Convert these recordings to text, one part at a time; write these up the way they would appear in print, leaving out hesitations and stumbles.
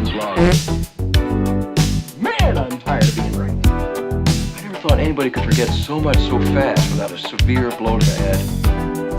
Newton's law. Man, I'm tired of being right. I never thought anybody could forget so much so fast without a severe blow to the head.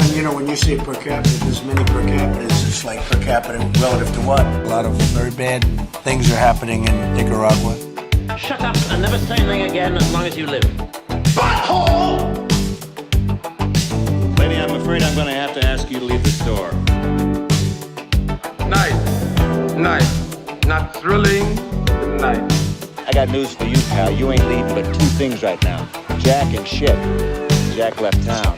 And you know, when you say per capita, there's many per capitas. It's like per capita relative to what? A lot of very bad things are happening in Nicaragua. Shut up and never say anything again as long as you live. Butthole! Lady, I'm afraid I'm going to have to ask you to leave the store. Nice. Not thrilling, nice. I got news for you, pal. You ain't leading but two things right now. Jack and shit. Jack left town.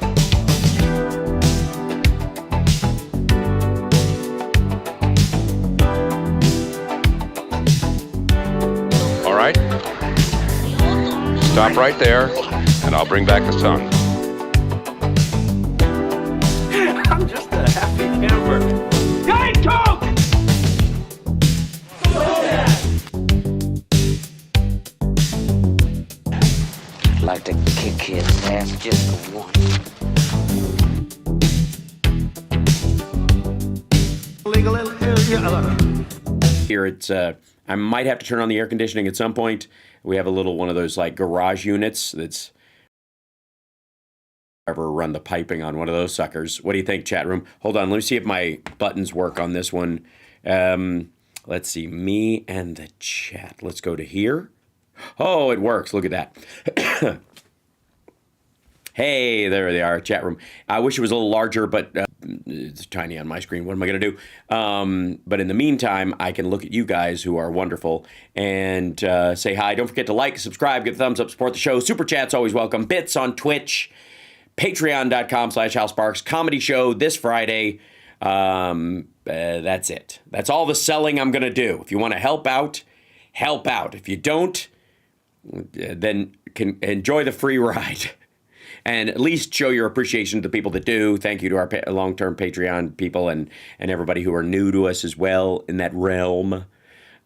All right. Stop right there, and I'll bring back the sun. I'm just a happy camper. Guy talk! I'd like to kick his ass just for one. Here it's I might have to turn on the air conditioning at some point. We have a little one of those like garage units that's ever run the piping on one of those suckers. What do you think, chat room? Hold on, let me see if my buttons work on this one. Let's see, me and the chat. Let's go to here. Oh, it works. Look at that. Hey, there they are, chat room. I wish it was a little larger, but it's tiny on my screen. What am I going to do? But in the meantime, I can look at you guys who are wonderful and say hi. Don't forget to like, subscribe, give a thumbs up, support the show. Super chat's always welcome. Bits on Twitch, patreon.com/HalSparks. Comedy show this Friday. That's it. That's all the selling I'm going to do. If you want to help out, help out. If you don't, then can enjoy the free ride. And at least show your appreciation to the people that do. Thank you to our long-term Patreon people and everybody who are new to us as well in that realm.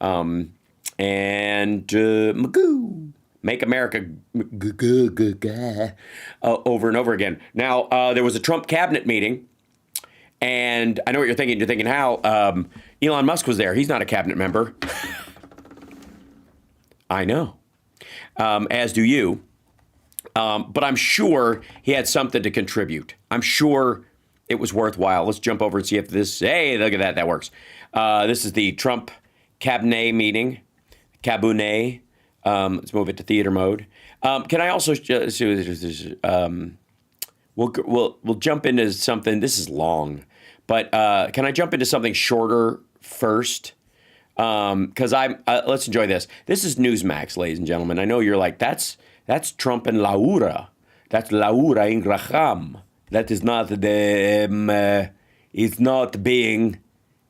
Magoo. Make America over and over again. Now, there was a Trump cabinet meeting, and I know what you're thinking. You're thinking, how? Elon Musk was there. He's not a cabinet member. I know. As do you. But I'm sure he had something to contribute. I'm sure it was worthwhile. Let's jump over and see if this, hey, look at that, that works. This is the Trump cabinet meeting, cabinet. Let's move it to theater mode. Can I also, we'll jump into something, this is long, but can I jump into something shorter first? Because let's enjoy this. This is Newsmax, ladies and gentlemen. I know you're like, that's Trump and Laura. That's Laura in Graham. That is not the, it's not being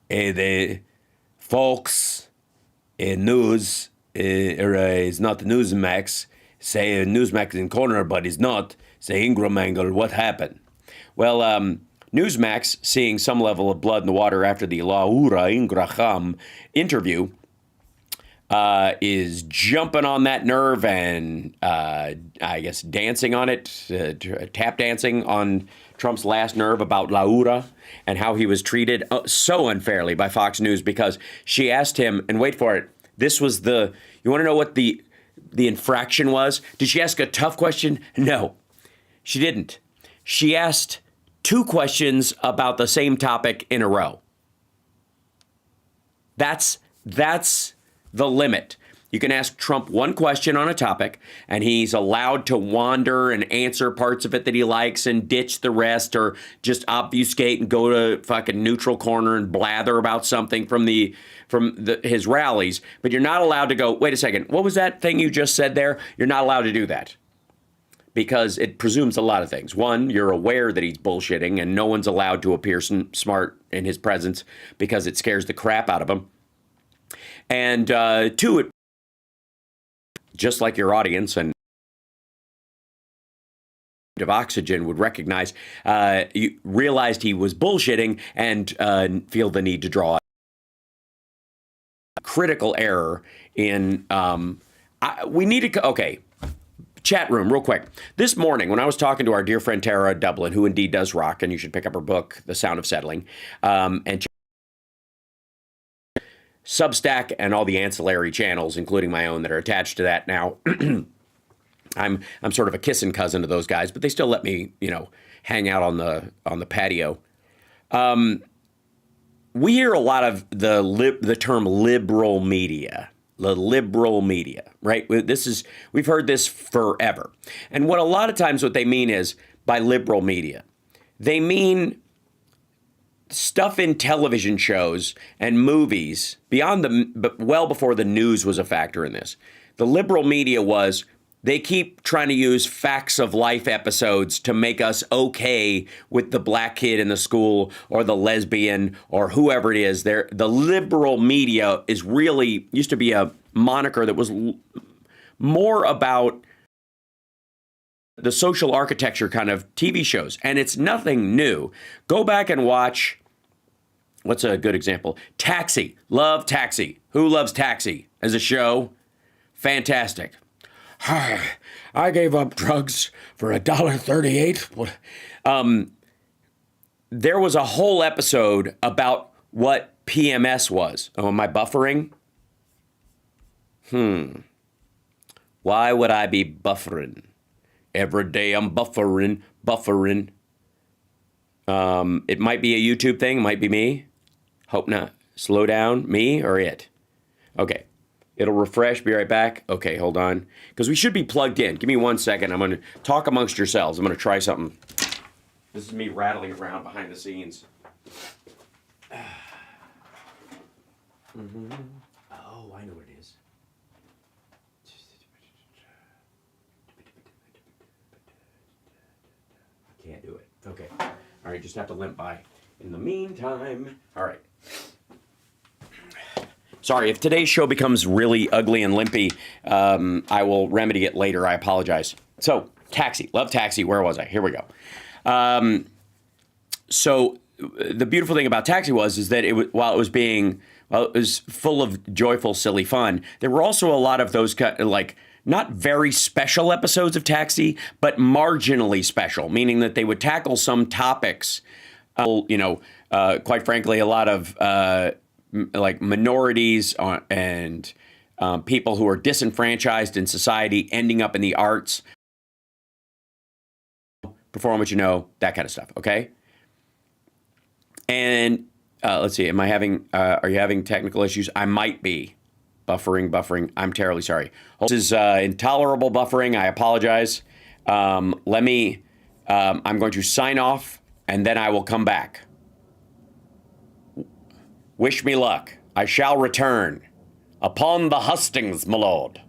the Fox News, it's not Newsmax, say Newsmax in corner, but it's not, say Ingram Angle, what happened? Well, Newsmax, seeing some level of blood in the water after the Laura in Graham interview, is jumping on that nerve and I guess dancing on it, tap dancing on Trump's last nerve about Laura and how he was treated so unfairly by Fox News because she asked him, and wait for it, this was you want to know what the infraction was? Did she ask a tough question? No, she didn't. She asked two questions about the same topic in a row. That's the limit. You can ask Trump one question on a topic, and he's allowed to wander and answer parts of it that he likes and ditch the rest or just obfuscate and go to fucking neutral corner and blather about something from his rallies. But you're not allowed to go, wait a second, what was that thing you just said there? You're not allowed to do that because it presumes a lot of things. One, you're aware that he's bullshitting and no one's allowed to appear smart in his presence because it scares the crap out of him. And two, it just like your audience and of oxygen would recognize, you realized he was bullshitting and feel the need to draw a critical error in. We need to. Okay, chat room, real quick. This morning, when I was talking to our dear friend Tara Dublin, who indeed does rock, and you should pick up her book, The Sound of Settling, and Substack and all the ancillary channels, including my own, that are attached to that now. I'm sort of a kissing cousin to those guys, but they still let me, hang out on the patio. We hear a lot of the term liberal media. The liberal media, right? We've heard this forever. And what a lot of times what they mean is, by liberal media, they mean stuff in television shows and movies but well before the news was a factor in this. The liberal media was, they keep trying to use facts of life episodes to make us okay with the black kid in the school or the lesbian or whoever it is. The liberal media used to be a moniker that was more about the social architecture kind of TV shows. And it's nothing new. Go back and watch, what's a good example? Taxi. Love Taxi. Who loves Taxi as a show? Fantastic. I gave up drugs for $1.38. There was a whole episode about what PMS was. Oh, am I buffering? Why would I be buffering? Every day I'm buffering. It might be a YouTube thing. It might be me. Hope not. Slow down. Me or it? Okay. It'll refresh. Be right back. Okay, hold on. Because we should be plugged in. Give me 1 second. I'm going to talk amongst yourselves. I'm going to try something. This is me rattling around behind the scenes. Oh, I know what it is. I can't do it. Okay. All right, just have to limp by. In the meantime, all right. Sorry, if today's show becomes really ugly and limpy, I will remedy it later. I apologize. So, Taxi. Love Taxi. Where was I? Here we go. So, the beautiful thing about Taxi is that while it was full of joyful, silly fun, there were also a lot of those not very special episodes of Taxi, but marginally special, meaning that they would tackle some topics, quite frankly, a lot of minorities and people who are disenfranchised in society ending up in the arts, perform what you know, that kind of stuff, okay? And let's see, are you having technical issues? I might be. Buffering. I'm terribly sorry. This is intolerable buffering. I apologize. I'm going to sign off and then I will come back. Wish me luck. I shall return. Upon the hustings, my lord.